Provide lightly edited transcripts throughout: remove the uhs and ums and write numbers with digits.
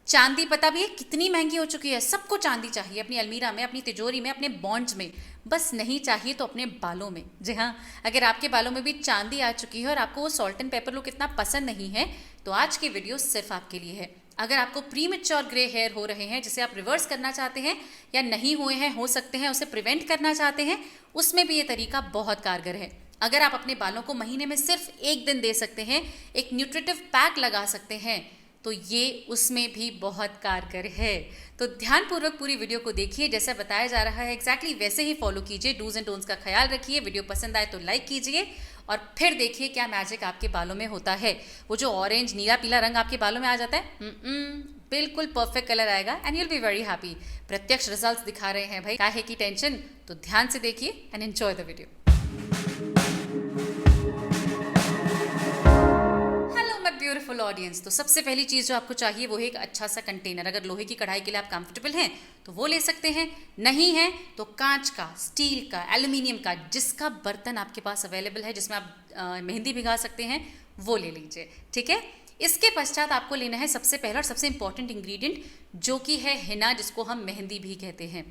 चांदी पता भी है कितनी महंगी हो चुकी है। सबको चांदी चाहिए अपनी अलमीरा में, अपनी तिजोरी में, अपने बॉन्ड्स में। बस नहीं चाहिए तो अपने बालों में। जी हाँ, अगर आपके बालों में भी चांदी आ चुकी है और आपको वो सॉल्ट एंड पेपर लुक इतना पसंद नहीं है तो आज की वीडियो सिर्फ आपके लिए है। अगर आपको प्री मैच्योर ग्रे हेयर हो रहे हैं जिसे आप रिवर्स करना चाहते हैं या नहीं हुए हैं, हो सकते हैं, उसे प्रिवेंट करना चाहते हैं, उसमें भी ये तरीका बहुत कारगर है। अगर आप अपने बालों को महीने में सिर्फ एक दिन दे सकते हैं, एक न्यूट्रिटिव पैक लगा सकते हैं, तो ये उसमें भी बहुत कारगर है। तो ध्यानपूर्वक पूरी वीडियो को देखिए, जैसा बताया जा रहा है एग्जैक्टली वैसे ही फॉलो कीजिए। डूज एंड डोंट्स का ख्याल रखिए। वीडियो पसंद आए तो लाइक कीजिए और फिर देखिए क्या मैजिक आपके बालों में होता है। वो जो ऑरेंज नीला पीला रंग आपके बालों में आ जाता है, बिल्कुल परफेक्ट कलर आएगा and you'll be very happy. प्रत्यक्ष रिजल्ट्स दिखा रहे हैं भाई, काहे की टेंशन। तो ध्यान से देखिए and enjoy the video. Beautiful audience, तो सबसे पहली चीज़ जो आपको चाहिए वो है एक अच्छा सा कंटेनर। अगर लोहे की कढ़ाई के लिए आप कंफर्टेबल हैं तो वो ले सकते हैं, नहीं है तो कांच का, स्टील का, एल्यूमिनियम का, जिसका बर्तन आपके पास अवेलेबल है, जिसमें आप मेहंदी भिगा सकते हैं, वो ले लीजिए। ठीक है। इसके पश्चात आपको लेना है सबसे पहला और सबसे इंपॉर्टेंट इंग्रेडिएंट, जो कि है हिना, जिसको हम मेहंदी भी कहते हैं।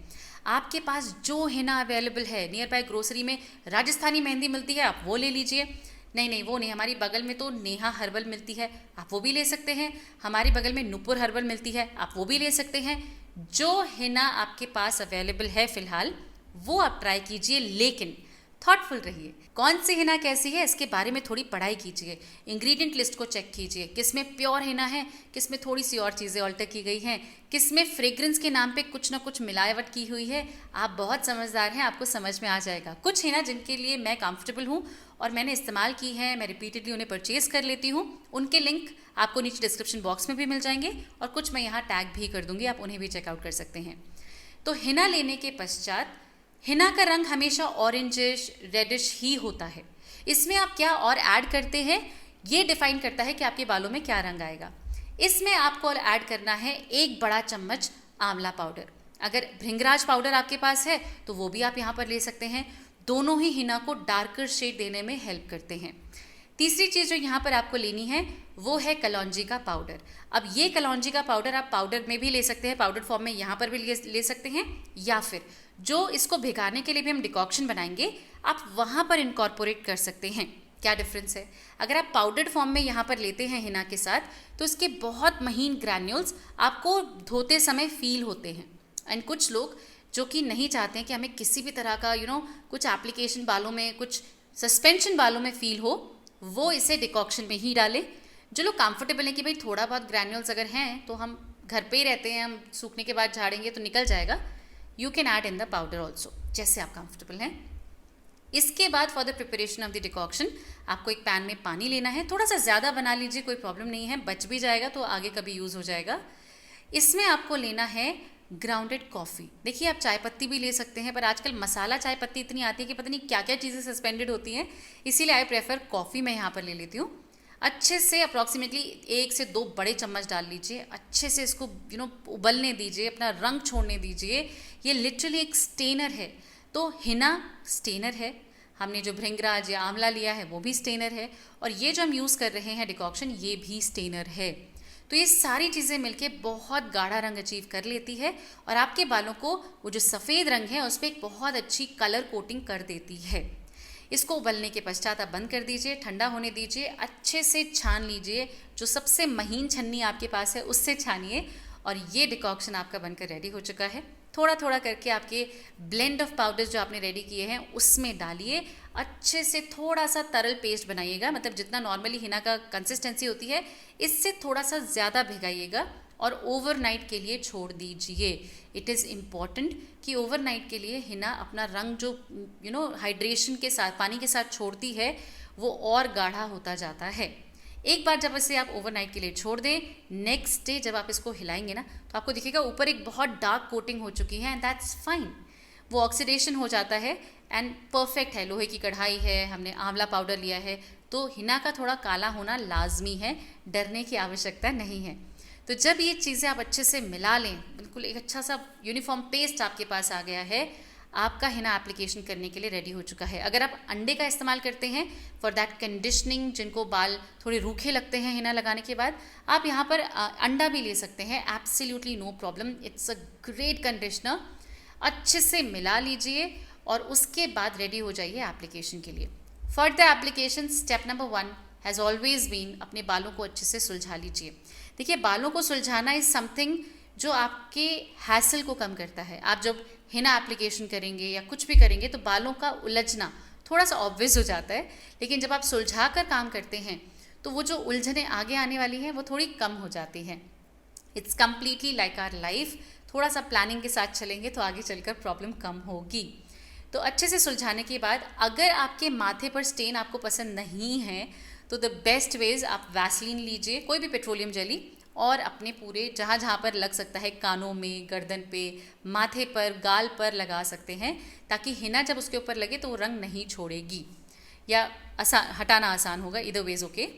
आपके पास जो हिना अवेलेबल है, नियर बाय ग्रोसरी में राजस्थानी मेहंदी मिलती है, आप वो ले लीजिए। नहीं, वो नहीं, हमारी बगल में तो नेहा हर्बल मिलती है, आप वो भी ले सकते हैं। हमारी बगल में नुपुर हर्बल मिलती है, आप वो भी ले सकते हैं। जो हिना आपके पास अवेलेबल है फिलहाल वो आप ट्राई कीजिए, लेकिन थॉटफुल रहिए। कौन सी हिना कैसी है इसके बारे में थोड़ी पढ़ाई कीजिए, इंग्रेडिएंट लिस्ट को चेक कीजिए, किस में प्योर हिना है, किस में थोड़ी सी और चीज़ें ऑल्टर की गई हैं, किस में फ्रेग्रेंस के नाम पे कुछ ना कुछ मिलावट की हुई है। आप बहुत समझदार हैं, आपको समझ में आ जाएगा। कुछ हिना जिनके लिए मैं कंफर्टेबल हूँ और मैंने इस्तेमाल की है, मैं रिपीटेडली उन्हें परचेज कर लेती हूँ, उनके लिंक आपको नीचे डिस्क्रिप्शन बॉक्स में भी मिल जाएंगे और कुछ मैं यहाँ टैग भी कर दूँगी, आप उन्हें भी चेकआउट कर सकते हैं। तो हिना लेने के पश्चात, हिना का रंग हमेशा ऑरेंजिश रेडिश ही होता है। इसमें आप क्या और ऐड करते हैं ये डिफाइन करता है कि आपके बालों में क्या रंग आएगा। इसमें आपको और ऐड करना है 1 बड़ा चम्मच आंवला पाउडर। अगर भृंगराज पाउडर आपके पास है तो वो भी आप यहाँ पर ले सकते हैं। दोनों ही हिना को डार्कर शेड देने में हेल्प करते हैं। तीसरी चीज़ जो यहाँ पर आपको लेनी है वो है कलौंजी का पाउडर। अब ये कलौंजी का पाउडर आप पाउडर में भी ले सकते हैं, पाउडर फॉर्म में यहाँ पर भी ले सकते हैं, या फिर जो इसको भिगाने के लिए भी हम डिकॉक्शन बनाएंगे आप वहाँ पर इनकॉर्पोरेट कर सकते हैं। क्या डिफरेंस है, अगर आप पाउडर्ड फॉर्म में यहाँ पर लेते हैं हिना के साथ तो इसके बहुत महीन ग्रैन्यूल्स आपको धोते समय फील होते हैं। एंड कुछ लोग जो कि नहीं चाहते हैं कि हमें किसी भी तरह का कुछ एप्लीकेशन बालों में, कुछ सस्पेंशन बालों में फील हो, वो इसे डिकॉक्शन में ही डालें। जो लोग कंफर्टेबल हैं कि भाई थोड़ा बहुत ग्रैन्यूल्स अगर हैं तो हम घर पे ही रहते हैं, हम सूखने के बाद झाड़ेंगे तो निकल जाएगा, you can add in the powder also, जैसे आप कंफर्टेबल हैं। इसके बाद for the preparation of the decoction आपको एक पैन में पानी लेना है। थोड़ा सा ज़्यादा बना लीजिए, कोई प्रॉब्लम नहीं है, बच भी जाएगा तो आगे कभी यूज़ हो जाएगा। इसमें आपको लेना है ग्राउंडेड कॉफ़ी। देखिए आप चाय पत्ती भी ले सकते हैं, पर आजकल मसाला चाय पत्ती इतनी आती है कि पता नहीं क्या क्या चीज़ें सस्पेंडेड होती हैं, इसीलिए आई प्रेफर कॉफ़ी मैं यहाँ पर ले लेती हूँ। अच्छे से अप्रॉक्सीमेटली 1 से 2 बड़े चम्मच डाल लीजिए, अच्छे से इसको उबलने दीजिए, अपना रंग छोड़ने दीजिए। ये लिटरली एक स्टेनर है। तो हिना स्टेनर है, हमने जो भृंगराज या आंवला लिया है वो भी स्टेनर है, और ये जो हम यूज़ कर रहे हैं डिकॉक्शन ये भी स्टेनर है। तो ये सारी चीज़ें मिलके बहुत गाढ़ा रंग अचीव कर लेती है और आपके बालों को वो जो सफ़ेद रंग है उस पर एक बहुत अच्छी कलर कोटिंग कर देती है। इसको उबलने के पश्चात आप बंद कर दीजिए, ठंडा होने दीजिए, अच्छे से छान लीजिए। जो सबसे महीन छन्नी आपके पास है उससे छानिए और ये डिकॉक्शन आपका बनकर रेडी हो चुका है। थोड़ा थोड़ा करके आपके ब्लेंड ऑफ पाउडर्स जो आपने रेडी किए हैं उसमें डालिए, अच्छे से थोड़ा सा तरल पेस्ट बनाइएगा, मतलब जितना नॉर्मली हिना का कंसिस्टेंसी होती है इससे थोड़ा सा ज़्यादा भिगाइएगा और ओवरनाइट के लिए छोड़ दीजिए। इट इज़ इम्पॉर्टेंट कि ओवरनाइट के लिए हिना अपना रंग जो हाइड्रेशन के साथ, पानी के साथ छोड़ती है, वो और गाढ़ा होता जाता है। एक बार जब इसे आप ओवरनाइट के लिए छोड़ दें, नेक्स्ट डे जब आप इसको हिलाएंगे ना तो आपको दिखेगा ऊपर एक बहुत डार्क कोटिंग हो चुकी है, एंड दैट्स फाइन। वो ऑक्सीडेशन हो जाता है एंड परफेक्ट है। लोहे की कढ़ाई है, हमने आंवला पाउडर लिया है, तो हिना का थोड़ा काला होना लाजमी है, डरने की आवश्यकता नहीं है। तो जब ये चीज़ें आप अच्छे से मिला लें, बिल्कुल एक अच्छा सा यूनिफॉर्म पेस्ट आपके पास आ गया है, आपका हिना एप्लीकेशन करने के लिए रेडी हो चुका है। अगर आप अंडे का इस्तेमाल करते हैं फॉर दैट कंडीशनिंग, जिनको बाल थोड़े रूखे लगते हैं हिना लगाने के बाद, आप यहाँ पर अंडा भी ले सकते हैं, absolutely no problem. It's a great conditioner. अच्छे से मिला लीजिए और उसके बाद रेडी हो जाइए एप्लीकेशन के लिए। For the application step number 1 has always been, अपने बालों को अच्छे से सुलझा लीजिए। देखिए, बालों को सुलझाना इज समथिंग जो आपके हैसल को कम करता है। आप जब हिना एप्लीकेशन करेंगे या कुछ भी करेंगे तो बालों का उलझना थोड़ा सा ऑब्वियस हो जाता है, लेकिन जब आप सुलझा कर काम करते हैं तो वो जो उलझने आगे आने वाली हैं वो थोड़ी कम हो जाती हैं। It's completely like our life. थोड़ा सा प्लानिंग के साथ चलेंगे तो आगे चलकर प्रॉब्लम कम होगी। तो अच्छे से सुलझाने के बाद अगर आपके माथे पर स्टेन आपको पसंद नहीं है तो द बेस्ट वेज, आप वैसलीन लीजिए, कोई भी पेट्रोलियम जेली, और अपने पूरे जहाँ जहाँ पर लग सकता है, कानों में, गर्दन पे, माथे पर, गाल पर लगा सकते हैं, ताकि हिना जब उसके ऊपर लगे तो वो रंग नहीं छोड़ेगी या हटाना आसान होगा। इधर वेज ओके।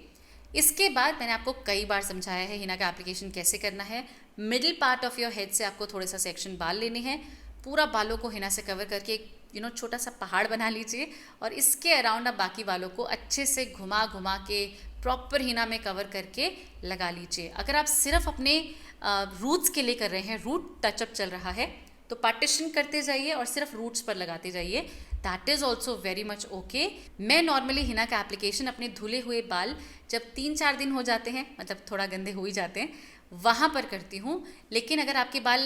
इसके बाद मैंने आपको कई बार समझाया है हिना का एप्लीकेशन कैसे करना है। Middle part of your head से आपको थोड़े सा सेक्शन बाल लेने हैं, पूरा बालों को हिना से कवर करके एक छोटा सा पहाड़ बना लीजिए, और इसके अराउंड आप बाकी बालों को अच्छे से घुमा घुमा के प्रॉपर हिना में कवर करके लगा लीजिए। अगर आप सिर्फ अपने रूट्स के लिए कर रहे हैं, रूट टचअप चल रहा है, तो पार्टीशन करते जाइए और सिर्फ रूट्स पर लगाते जाइए। That is also very much okay. मैं नॉर्मली हिना का एप्लीकेशन अपने धुले हुए बाल जब 3-4 दिन हो जाते हैं, मतलब थोड़ा गंदे हो ही जाते हैं, वहाँ पर करती हूँ। लेकिन अगर आपके बाल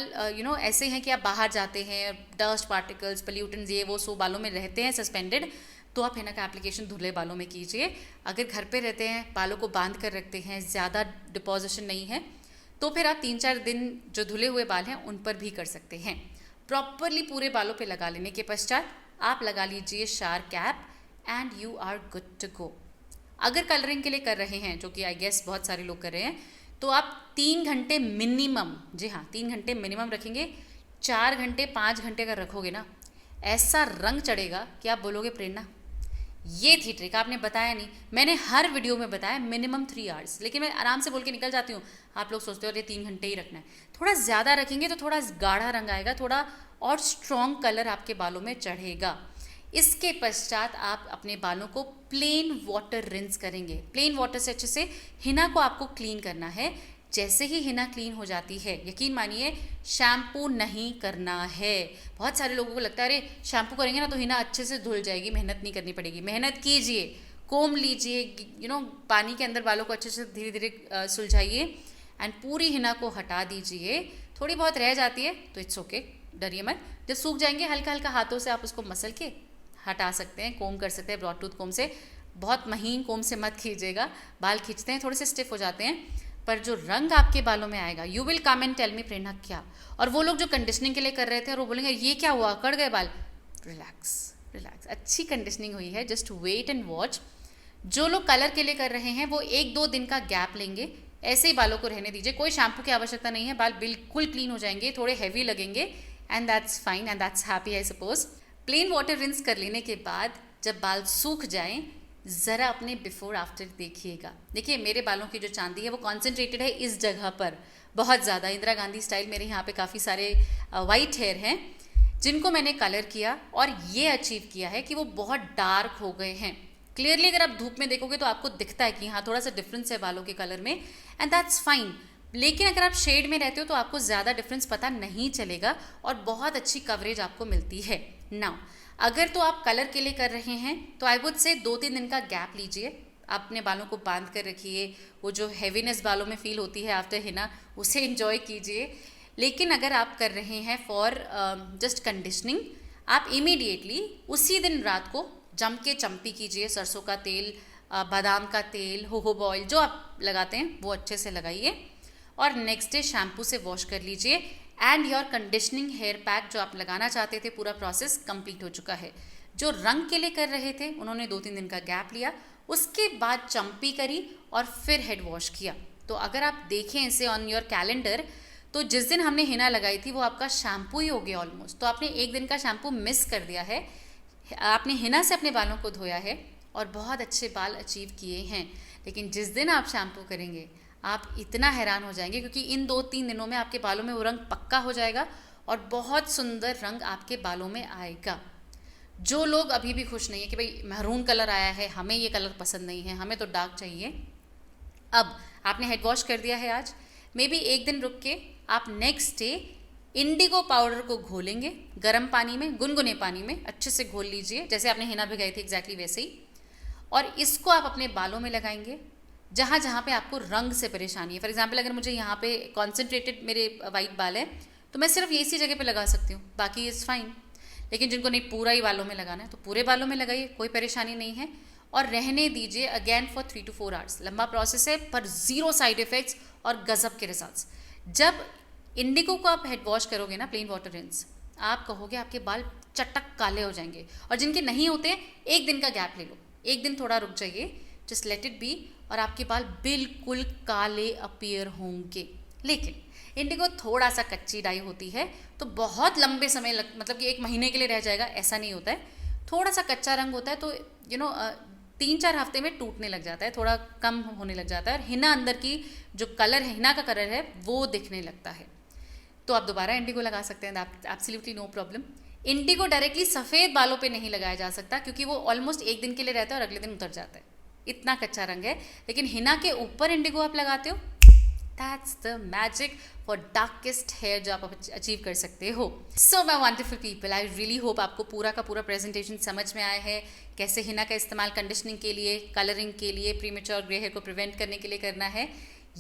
ऐसे हैं कि आप बाहर जाते हैं, डस्ट पार्टिकल्स, पोल्यूटेंट्स, ये वो सो बालों में रहते हैं सस्पेंडेड, तो आप हिना का एप्लीकेशन धुले बालों में कीजिए। अगर घर पे रहते हैं, बालों को बांध कर रखते हैं, ज़्यादा डिपॉजिशन नहीं है, तो फिर आप 3-4 दिन जो धुले हुए बाल हैं उन पर भी कर सकते हैं। प्रॉपरली पूरे बालों पे लगा लेने के पश्चात आप लगा लीजिए shower cap and you are good to go. अगर कलरिंग के लिए कर रहे हैं, जो कि आई गेस बहुत सारे लोग कर रहे हैं, तो आप 3 घंटे मिनिमम, जी हाँ 3 घंटे मिनिमम रखेंगे। 4 घंटे 5 घंटे अगर रखोगे ना, ऐसा रंग चढ़ेगा कि आप बोलोगे प्रेरणा ये थी ट्रिक, आपने बताया नहीं। मैंने हर वीडियो में बताया मिनिमम 3 आवर्स, लेकिन मैं आराम से बोल के निकल जाती हूँ। आप लोग सोचते हो अरे 3 घंटे ही रखना है। थोड़ा ज़्यादा रखेंगे तो थोड़ा गाढ़ा रंग आएगा, थोड़ा और स्ट्रॉन्ग कलर आपके बालों में चढ़ेगा। इसके पश्चात आप अपने बालों को प्लेन वाटर रिंस करेंगे। प्लेन वाटर से अच्छे से हिना को आपको क्लीन करना है। जैसे ही हिना क्लीन हो जाती है, यकीन मानिए शैम्पू नहीं करना है। बहुत सारे लोगों को लगता है अरे शैम्पू करेंगे ना तो हिना अच्छे से धुल जाएगी, मेहनत नहीं करनी पड़ेगी। मेहनत कीजिए, कोम लीजिए, पानी के अंदर बालों को अच्छे से धीरे धीरे सुलझाइए एंड पूरी हिना को हटा दीजिए। थोड़ी बहुत रह जाती है तो इट्स ओके, डरिए मत। जब सूख जाएंगे हल्का हल्का हाथों से आप उसको मसल के हटा सकते हैं, कोम कर सकते हैं ब्रॉड टूथ कोम से। बहुत महीन कोम से मत खींचेगा, बाल खींचते हैं थोड़े से स्टिफ हो जाते हैं, पर जो रंग आपके बालों में आएगा, you will come and tell me Prerna क्या। और वो लोग जो कंडीशनिंग के लिए कर रहे थे और वो बोलेंगे ये क्या हुआ, कट गए बाल, रिलैक्स रिलैक्स, अच्छी कंडीशनिंग हुई है, जस्ट वेट एंड वॉच। जो लोग कलर के लिए कर रहे हैं वो 1-2 दिन का गैप लेंगे, ऐसे ही बालों को रहने दीजिए, कोई शैम्पू की आवश्यकता नहीं है, बाल बिल्कुल क्लीन हो जाएंगे, थोड़े हैवी लगेंगे and that's fine and that's happy I suppose. Plain water rinse कर लेने के बाद जब बाल सूख जाएं, ज़रा अपने बिफोर आफ्टर देखिएगा। देखिए मेरे बालों की जो चांदी है वो कॉन्सेंट्रेटेड है इस जगह पर बहुत ज़्यादा, इंदिरा गांधी स्टाइल। मेरे यहाँ पे काफ़ी सारे वाइट हेयर हैं जिनको मैंने कलर किया और ये अचीव किया है कि वो बहुत डार्क हो गए हैं। क्लियरली अगर आप धूप में देखोगे तो आपको दिखता है कि हाँ थोड़ा सा डिफरेंस है बालों के कलर में, एंड दैट्स फाइन। लेकिन अगर आप शेड में रहते हो तो आपको ज़्यादा डिफरेंस पता नहीं चलेगा और बहुत अच्छी कवरेज आपको मिलती है। नाउ अगर तो आप कलर के लिए कर रहे हैं तो आई वुड से 2-3 दिन का गैप लीजिए, अपने बालों को बांध कर रखिए, वो जो हैवीनेस बालों में फील होती है आफ्टर हिना उसे एंजॉय कीजिए। लेकिन अगर आप कर रहे हैं फॉर जस्ट कंडीशनिंग, आप इमीडिएटली उसी दिन रात को जम के चम्पी कीजिए, सरसों का तेल, बादाम का तेल, होहोबा ऑयल जो आप लगाते हैं वो अच्छे से लगाइए और नेक्स्ट डे शैम्पू से वॉश कर लीजिए and your conditioning hair pack जो आप लगाना चाहते थे पूरा प्रोसेस कंप्लीट हो चुका है। जो रंग के लिए कर रहे थे उन्होंने 2-3 दिन का गैप लिया, उसके बाद चम्पी करी और फिर हेड वॉश किया। तो अगर आप देखें इसे ऑन योर कैलेंडर तो जिस दिन हमने हिना लगाई थी वो आपका शैम्पू ही हो गया ऑलमोस्ट। तो आपने 1 दिन का शैम्पू मिस कर दिया है, आपने हिना से अपने बालों को धोया है और बहुत अच्छे बाल अचीव किए हैं। लेकिन जिस दिन आप शैम्पू करेंगे आप इतना हैरान हो जाएंगे क्योंकि इन 2-3 दिनों में आपके बालों में वो रंग पक्का हो जाएगा और बहुत सुंदर रंग आपके बालों में आएगा। जो लोग अभी भी खुश नहीं है कि भाई महरून कलर आया है, हमें ये कलर पसंद नहीं है, हमें तो डार्क चाहिए, अब आपने हेड वॉश कर दिया है आज, मे बी एक दिन रुक के आप नेक्स्ट डे इंडिगो पाउडर को घोलेंगे गर्म पानी में, गुनगुने पानी में अच्छे से घोल लीजिए, जैसे आपने हिना भिगाई थी एग्जैक्टली वैसे ही, और इसको आप अपने बालों में लगाएंगे जहाँ जहाँ पे आपको रंग से परेशानी है। फॉर एग्जाम्पल अगर मुझे यहाँ पे कॉन्सेंट्रेटेड मेरे वाइट बाल है तो मैं सिर्फ इसी जगह पे लगा सकती हूँ, बाकी इज़ फाइन। लेकिन जिनको नहीं पूरा ही बालों में लगाना है तो पूरे बालों में लगाइए, कोई परेशानी नहीं है, और रहने दीजिए अगेन फॉर 3 to 4 आवर्स। लंबा प्रोसेस है पर ज़ीरो साइड इफ़ेक्ट्स और गजब के रिजल्ट्स। जब इंडिगो को आप हेड वॉश करोगे ना प्लेन वाटर रिंस, आप कहोगे आपके बाल चटक काले हो जाएंगे। और जिनके नहीं होते, एक दिन का गैप ले लो, एक दिन थोड़ा रुक जाइए, जस्ट लेट इट बी, और आपके बाल बिल्कुल काले अपीयर होंगे। लेकिन इंडिगो थोड़ा सा कच्ची डाई होती है तो बहुत लंबे समय मतलब कि 1 महीने के लिए रह जाएगा ऐसा नहीं होता है। थोड़ा सा कच्चा रंग होता है तो 3-4 हफ्ते में टूटने लग जाता है, थोड़ा कम होने लग जाता है, और हिना अंदर की जो कलर है, हिना का कलर है, वो दिखने लगता है। तो आप दोबारा इंडिगो लगा सकते हैं, absolutely no problem. Indigo directly सफ़ेद बालों पे नहीं लगाया जा सकता क्योंकि वो ऑलमोस्ट एक दिन के लिए रहता है और अगले दिन उतर जाता है, इतना कच्चा रंग है। लेकिन हिना के ऊपर इंडिगो आप लगाते हो, that's the magic for darkest hair जो आप अचीव कर सकते हो। So my wonderful people, I really hope आपको पूरा का पूरा प्रेजेंटेशन समझ में आया है, कैसे हिना का इस्तेमाल कंडीशनिंग के लिए, कलरिंग के लिए, प्रीमेच्योर ग्रे हेयर को प्रिवेंट करने के लिए करना है।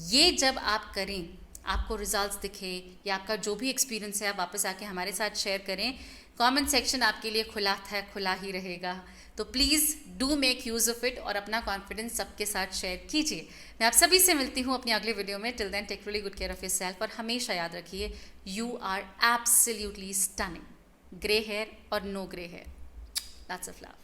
ये जब आप करें, आपको रिजल्ट्स दिखे या आपका जो भी एक्सपीरियंस है आप वापस आके हमारे साथ शेयर करें। कमेंट सेक्शन आपके लिए खुला था, खुला ही रहेगा, तो please do make use of it और अपना कॉन्फिडेंस सबके साथ शेयर कीजिए। मैं आप सभी से मिलती हूँ अपनी अगले वीडियो में। Till then take really good care of yourself, और हमेशा याद रखिए you are absolutely stunning. Grey hair और no grey hair, lots of love.